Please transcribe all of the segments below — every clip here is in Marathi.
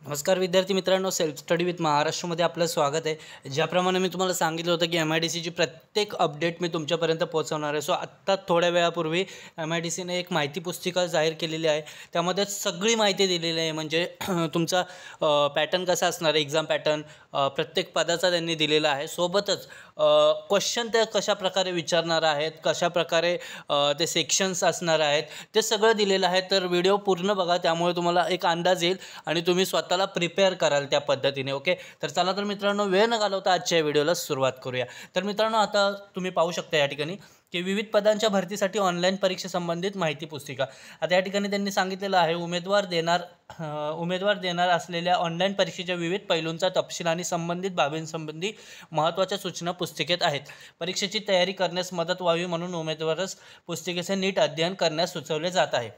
नमस्कार विद्यार्थी मित्रांनो, सेल्फ स्टडी विथ महाराष्ट्रमध्ये आपलं स्वागत आहे। ज्याप्रमाणे मी तुम्हाला सांगितलं होतं की MIDCची प्रत्येक अपडेट मी तुमच्यापर्यंत पोहोचवणार आहे। आत्ता थोड्या वेळापूर्वी MIDCने एक माहिती पुस्तिका जाहीर केलेली आहे। त्यामध्ये सगळी माहिती दिलेली आहे, म्हणजे तुमचा पॅटर्न कसा असणार आहे, एक्झाम पॅटर्न प्रत्येक पदाचा त्यांनी दिलेला आहे। सोबतच क्वेश्चन ते कशा प्रकारे विचारणार आहेत, कशा प्रकारे ते सेक्शन्स असणार आहेत, ते सगळं दिलेलं आहे। तर व्हिडिओ पूर्ण बघा, त्यामुळे तुम्हाला एक अंदाज येईल आणि तुम्ही स्वतःला प्रिपेअर कराल त्या पद्धतीने। ओके, तर चला तर मित्रांनो, वेळ न घालवता आजच्या व्हिडिओला सुरुवात करूया। तर मित्रांनो, आता तुम्ही पाहू शकता या ठिकाणी की विविध पदांच्या भरतीसाठी ऑनलाईन परीक्षेसंबंधित माहिती पुस्तिका। आता या ठिकाणी त्यांनी सांगितलेलं आहे, उमेदवार देणार असलेल्या ऑनलाईन परीक्षेच्या विविध पैलूंचा तपशील आणि संबंधित बाबींसंबंधी महत्त्वाच्या सूचना पुस्तिकेत आहेत। परीक्षेची तयारी करण्यास मदत व्हावी म्हणून उमेदवारास पुस्तिकेचे नीट अध्ययन करण्यास सुचवले जात आहे।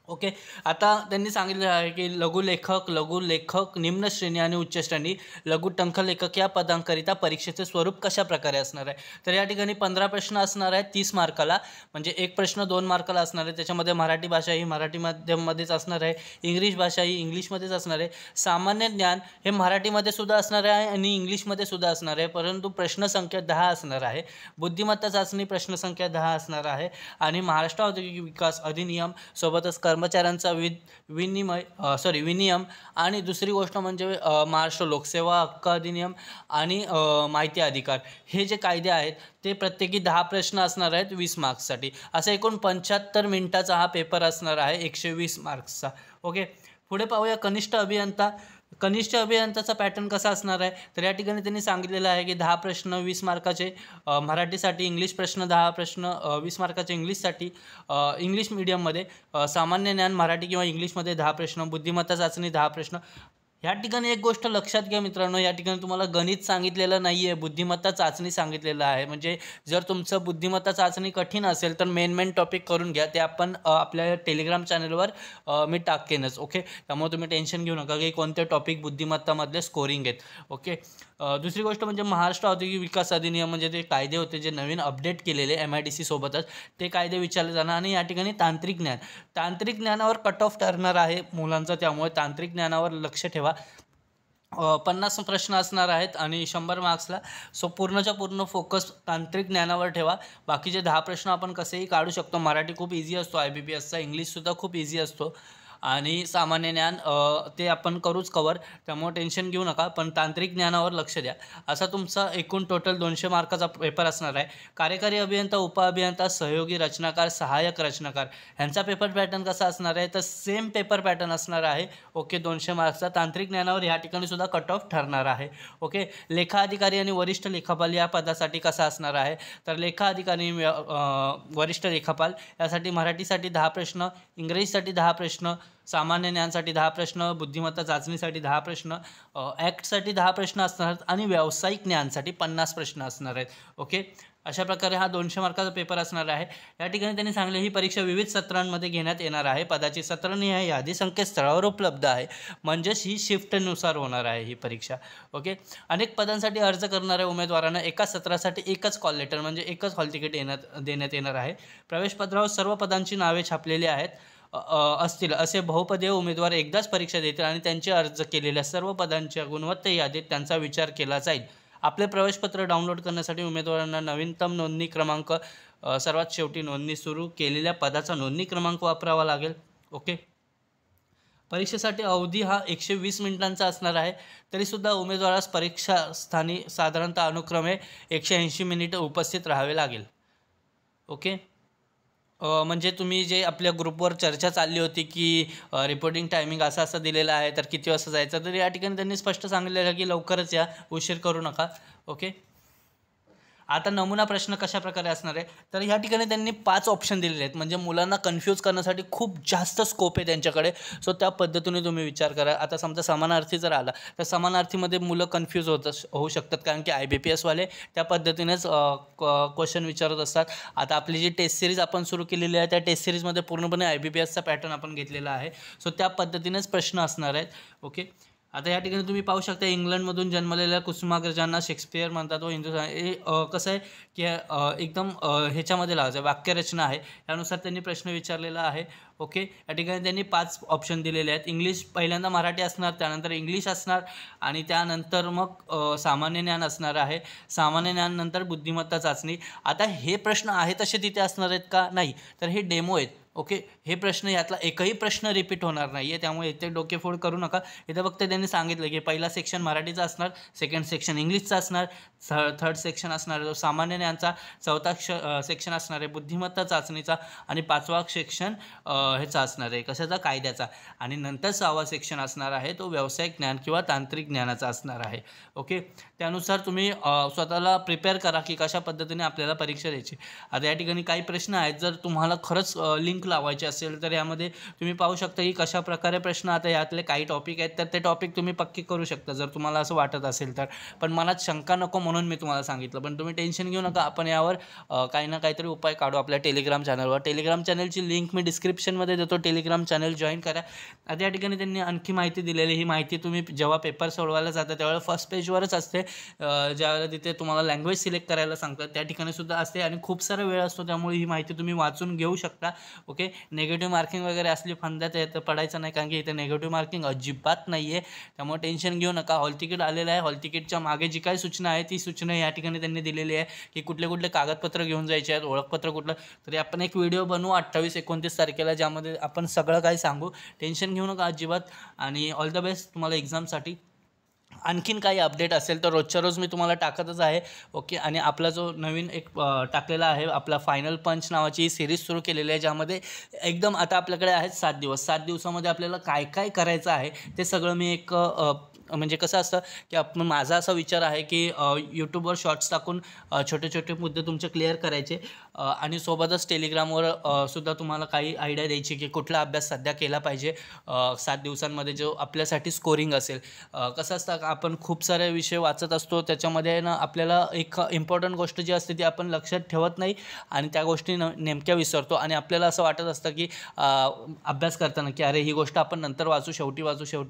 ओके, आता त्यांनी सांगितलं आहे की लघुलेखक, निम्न श्रेणी आणि उच्च श्रेणी लघु टंकलेखक या पदांकरिता परीक्षेचे स्वरूप कशा प्रकारे असणार आहे। तर या ठिकाणी 15 प्रश्न असणार आहेत 30 मार्काला, म्हणजे एक प्रश्न 2 मार्काला असणार आहे। त्याच्यामध्ये मराठी भाषा ही मराठी माध्यममध्येच असणार आहे, इंग्लिश भाषा ही इंग्लिशमध्येच असणार आहे, सामान्य ज्ञान हे मराठीमध्ये सुद्धा असणार आहे आणि इंग्लिशमध्ये सुद्धा असणार आहे, परंतु प्रश्नसंख्या 10 असणार आहे। बुद्धिमत्ता चाचणी प्रश्नसंख्या 10 असणार आहे आणि महाराष्ट्र औद्योगिक विकास अधिनियम सोबतच कर्मचाऱ्यांचा विनियम आणि दुसरी गोष्ट म्हणजे महाराष्ट्र लोकसेवा हक्क अधिनियम आणि माहिती अधिकार, हे जे कायदे आहेत ते प्रत्येकी 10 प्रश्न असणार आहेत 20 मार्क्ससाठी। असं एकूण 75 मिनिटाचा हा पेपर असणार आहे 120 मार्क्सचा। ओके, पुढे पाहूया कनिष्ठ अभियंताचा पॅटर्न कसा असणार आहे। तर या ठिकाणी त्यांनी सांगितलेलं आहे की 10 प्रश्न 20 मार्काचे मराठीसाठी, इंग्लिश प्रश्न 10 प्रश्न 20 मार्काचे इंग्लिशसाठी, इंग्लिश मीडियममध्ये, सामान्य ज्ञान मराठी किंवा इंग्लिशमध्ये 10 प्रश्न, बुद्धिमत्ता चाचणी 10 प्रश्न। या ठिकाणी एक गोष्ट लक्षात घ्या मित्रांनो, या ठिकाणी तुम्हाला गणित सांगितलेलं नाही आहे, बुद्धिमत्ता चाचणी सांगितलेलं आहे। म्हणजे जर तुमचं बुद्धिमत्ता चाचणी कठीण असेल तर मेन टॉपिक करून घ्या, ते आपण आपल्या टेलिग्राम चॅनलवर मी टाकेनच। ओके, त्यामुळे तुम्ही टेन्शन घेऊ नका की कोणते टॉपिक बुद्धिमत्तामधले स्कोरिंग आहेत। ओके, दुसरी गोष्ट म्हणजे महाराष्ट्र औद्योगिक विकास अधिनियम, म्हणजे ते कायदे होते जे नवीन अपडेट केलेले MIDC सोबतच, ते कायदे विचारले जाणार। आणि या ठिकाणी तांत्रिक ज्ञानावर कट ऑफ ठरणार आहे मुलांचं, त्यामुळे तांत्रिक ज्ञानावर लक्ष ठेवा। 50 प्रश्न असणार आहेत आणि 100 मार्क्सला। पूर्णच्या पूर्ण फोकस तांत्रिक ज्ञानावर ठेवा। बाकीचे 10 प्रश्न आपण कसेही काढू शकतो। मराठी खूप इझी असतो IBPSचा, इंग्लिशसुद्धा खूप इझी असतो आणि सामान्य ज्ञान ते आपण करूच कवर, त्यामुळे टेन्शन घेऊ नका, पण तांत्रिक ज्ञानावर लक्ष द्या। असा तुमचा एकूण टोटल 200 मार्काचा पेपर असणार आहे। कार्यकारी अभियंता, उपअभियंता, सहयोगी रचनाकार, सहाय्यक रचनाकार ह्यांचा पेपर पॅटर्न कसा असणार आहे, तर सेम पेपर पॅटर्न असणार आहे। ओके, 200 मार्क्सचा तांत्रिक ज्ञानावर या ठिकाणी सुद्धा कट ऑफ ठरणार आहे। ओके, लेखा अधिकारी आणि वरिष्ठ लेखापाल या पदासाठी कसा असणार आहे, तर लेखा अधिकारी, वरिष्ठ लेखापाल यासाठी मराठीसाठी 10 प्रश्न, इंग्रजीसाठी 10 प्रश्न, सामान्य ज्ञानसाठी 10 प्रश्न, बुद्धिमत्ता चाचणीसाठी 10 प्रश्न, ॲक्टसाठी 10 प्रश्न असणार आहेत आणि व्यावसायिक ज्ञानसाठी 50 प्रश्न असणार आहेत। ओके, अशा प्रकारे हा 200 मार्काचा पेपर असणार आहे। या ठिकाणी त्यांनी सांगितले ही परीक्षा विविध सत्रांमध्ये घेण्यात येणार आहे। पदाची सत्रनिहाय यादी संकेतस्थळावर उपलब्ध आहे, म्हणजेच ही शिफ्टनुसार होणार आहे ही परीक्षा। ओके, अनेक पदांसाठी अर्ज करणाऱ्या उमेदवारांना एका सत्रासाठी एकच कॉल लेटर, म्हणजे एकच हॉल तिकीट देण्यात येणार आहे। प्रवेशपत्रावर सर्व पदांची नावे छापलेली असतील असे बहुपदीय उमेदवार एकदाच परीक्षा देतील आणि त्यांचे अर्ज केलेल्या सर्व पदांच्या गुणवत्ता यादीत त्यांचा विचार केला जाईल। आपले प्रवेशपत्र डाउनलोड करण्यासाठी उमेदवारांना नवीनतम नोंदणी क्रमांक, सर्वात शेवटी नोंदणी सुरू केलेल्या पदाचा नोंदणी क्रमांक वापरावा लागेल। ओके, परीक्षेसाठी अवधी हा 120 मिनिटांचा असणार आहे। तरीसुद्धा उमेदवारास परीक्षा स्थानी साधारणतः अनुक्रमे 180 मिनिटं उपस्थित राहावे लागेल। ओके, म्हणजे तुम्ही जे आपल्या ग्रुपवर चर्चा चालली होती की रिपोर्टिंग टायमिंग असं दिलेलं आहे, तर किती वाजता जायचं, तर या ठिकाणी त्यांनी स्पष्ट सांगितलेलं की लवकरच या, उशीर करू नका। ओके, आता नमुना प्रश्न कशा प्रकारे असणार आहे, तर ह्या ठिकाणी त्यांनी 5 ऑप्शन दिलेले आहेत, म्हणजे मुलांना कन्फ्यूज करण्यासाठी खूप जास्त स्कोप आहे त्यांच्याकडे। त्या पद्धतीने तुम्ही विचार करा। आता समजा समानार्थी जर आला तर समानार्थीमध्ये मुलं कन्फ्यूज होऊ शकतात, कारण की IBPS वाले त्या पद्धतीनेच क्वेश्चन विचारत असतात। आता आपली जी टेस्ट सिरीज आपण सुरू केलेली आहे, त्या टेस्ट सिरीजमध्ये पूर्णपणे IBPSचा पॅटर्न आपण घेतलेला आहे। त्या पद्धतीनेच प्रश्न असणार आहेत। ओके, आता या ठिकाणी तुम्ही पाहू शकता इंग्लंडमधून जन्मलेल्या कुसुमाग्रजांना शेक्सपियर म्हणतात व हिंदुस्थान हे कसं आहे की एकदम ह्याच्यामध्ये लावायचं वाक्यरचना आहे, त्यानुसार त्यांनी प्रश्न विचारलेला आहे. ओके, या ठिकाणी त्यांनी 5 ऑप्शन दिलेले आहेत. इंग्लिश पहिल्यांदा मराठी असणार, त्यानंतर इंग्लिश असणार आणि त्यानंतर मग सामान्य ज्ञान असणार आहे. सामान्य ज्ञान नंतर बुद्धिमत्ता चाचणी. आता हे प्रश्न आहे तसे तिथे असणार आहेत का? नाही, तर हे डेमो आहेत. ओके, हे प्रश्न यातला एकही प्रश्न रिपीट होणार नाही आहे, त्यामुळे इथे डोकेफोड करू नका. इथं फक्त त्यांनी सांगितलं की पहिला सेक्शन मराठीचा असणार, सेकंड सेक्शन इंग्लिशचा असणार, थर्ड सेक्शन असणार जो सामान्य ज्ञानचा, चौथा सेक्शन असणार आहे बुद्धिमत्ता चाचणीचा आणि 5वा सेक्शन ह्याचा असणार आहे कशाचा? कायद्याचा. आणि नंतर 6वा सेक्शन असणार आहे तो व्यावसायिक ज्ञान किंवा तांत्रिक ज्ञानाचा असणार आहे. ओके, त्यानुसार तुम्ही स्वतःला प्रिपेअर करा की कशा पद्धतीने आपल्याला परीक्षा द्यायची. आता या ठिकाणी काही प्रश्न आहेत, जर तुम्हाला खरंच लिंक लावायचे असेल तर यामध्ये तुम्ही पाहू शकता की कशा प्रकारे प्रश्न, आता यातले काही टॉपिक आहेत तर ते टॉपिक तुम्ही पक्के करू शकता जर तुम्हाला असं वाटत असेल तर. पण मनात शंका नको म्हणून मी तुम्हाला सांगितलं. पण तुम्ही टेन्शन घेऊ नका, आपण यावर काही ना काहीतरी उपाय काढू आपल्या टेलिग्राम चॅनलवर. टेलिग्राम चॅनलची लिंक मी डिस्क्रिप्शनमध्ये देतो, टेलिग्राम चॅनल जॉईन करा. आता या ठिकाणी त्यांनी आणखी माहिती दिलेली, ही माहिती तुम्ही जेव्हा पेपर सोडवायला जाता त्यावेळेला फर्स्ट पेजवरच असते. ज्यावेळेला तिथे तुम्हाला लँग्वेज सिलेक्ट करायला सांगतात त्या ठिकाणी सुद्धा असते आणि खूप सारा वेळ असतो, त्यामुळे ही माहिती तुम्ही वाचून घेऊ शकता. ओके, नेगेटिव्ह मार्किंग वगैरे असली फंद्यात येतं पडायचं नाही, कारण की इथे नेगेटिव्ह मार्किंग अजिबात नाही आहे, त्यामुळे टेन्शन घेऊ नका. हॉल तिकीट आलेलं आहे, हॉल तिकीटच्या मागे जी काही सूचना आहे ती सूचना या ठिकाणी त्यांनी दिलेली आहे की कुठले कुठले कागदपत्र घेऊन जायचे आहेत, ओळखपत्र कुठलं. तरी आपण एक व्हिडिओ बनवू 28-29 तारखेला, ज्यामध्ये आपण सगळं काही सांगू. टेन्शन घेऊ नका अजिबात आणि ऑल द बेस्ट तुम्हाला एक्झामसाठी. आणखीन काही अपडेट असेल तर रोजच्या रोज मी तुम्हाला टाकतच आहे. ओके, आणि आपला जो नवीन एक टाकलेला आहे आपला फायनल पंच नावाची सिरीज सुरू केलेली आहे, ज्यामध्ये एकदम आता आपल्याकडे आहेत 7 दिवस. 7 दिवसामध्ये आपल्याला काय काय करायचं आहे ते सगळं मी एक म्हणजे कसं असतं की आपण, माझा असा विचार आहे की यूट्यूबवर शॉर्ट्स टाकून छोटे छोटे मुद्दे तुमचे क्लिअर करायचे आणि सोबतच टेलिग्रामवर सुद्धा तुम्हाला काही आयडिया द्यायची की कुठला अभ्यास सध्या केला पाहिजे 7 दिवसांमध्ये जो आपल्यासाठी स्कोरिंग असेल. कसं असतं आपण खूप सारे विषय वाचत असतो, त्याच्यामध्ये ना आपल्याला एक इम्पॉर्टंट गोष्ट जी असते ती आपण लक्षात ठेवत नाही आणि त्या गोष्टी नेमक्या विसरतो आणि आपल्याला असं वाटत असतं की अभ्यास करताना की अरे ही गोष्ट आपण नंतर वाचू, शेवटी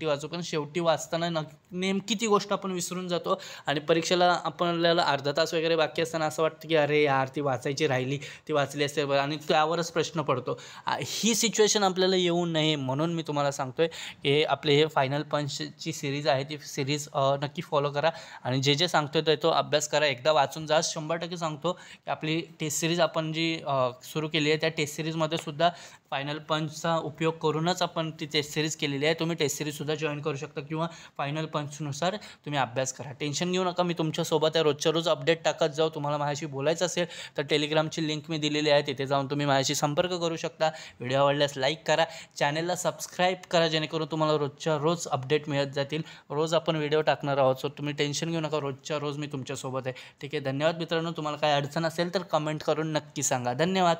वाचू, पण शेवटी वाचताना नेमकी ती गोष्ट आपण विसरून जातो आणि परीक्षेला आपल्याला अर्धा तास वगैरे बाकी असताना असं वाटतं की अरे यार ती वाचायची राहिली, ती वाचली असेल आणि त्यावरच प्रश्न पडतो. ही सिच्युएशन आपल्याला येऊ नये म्हणून मी तुम्हाला सांगतोय की आपले हे फायनल पंचची सिरीज आहे ती सिरीज नक्की फॉलो करा आणि जे जे सांगतोय तो अभ्यास करा. एकदा वाचून जा. 100% सांगतो की आपली टेस्ट सिरीज आपण जी सुरू केली आहे त्या टेस्ट सिरीजमध्ये सुद्धा फायनल पंचचा उपयोग करूनच आपण ती टेस्ट सिरीज केलेली आहे. तुम्ही टेस्ट सिरीजसुद्धा जॉईन करू शकता किंवा फायनल पंचनुसार तुम्ही अभ्यास करा. टेन्शन घेऊ नका, मी तुमच्यासोबत आहे. रोजच्या रोज अपडेट टाकत जाऊ. तुम्हाला माझ्याशी बोलायचं असेल तर टेलिग्रामची लिंक मी दिलेली आहे, तिथे जाऊन तुम्ही माझ्याशी संपर्क करू शकता. व्हिडिओ आवडल्यास लाईक करा, चॅनलला सबस्क्राईब करा, जेणेकरून तुम्हाला रोजच्या रोज अपडेट मिळत जातील. रोज आपण व्हिडिओ टाकणार आहोत, सो तुम्ही टेन्शन घेऊ नका, रोजच्या रोज मी तुमच्यासोबत आहे. ठीक आहे, धन्यवाद मित्रांनो. तुम्हाला काही अडचण असेल तर कमेंट करून नक्की सांगा. धन्यवाद.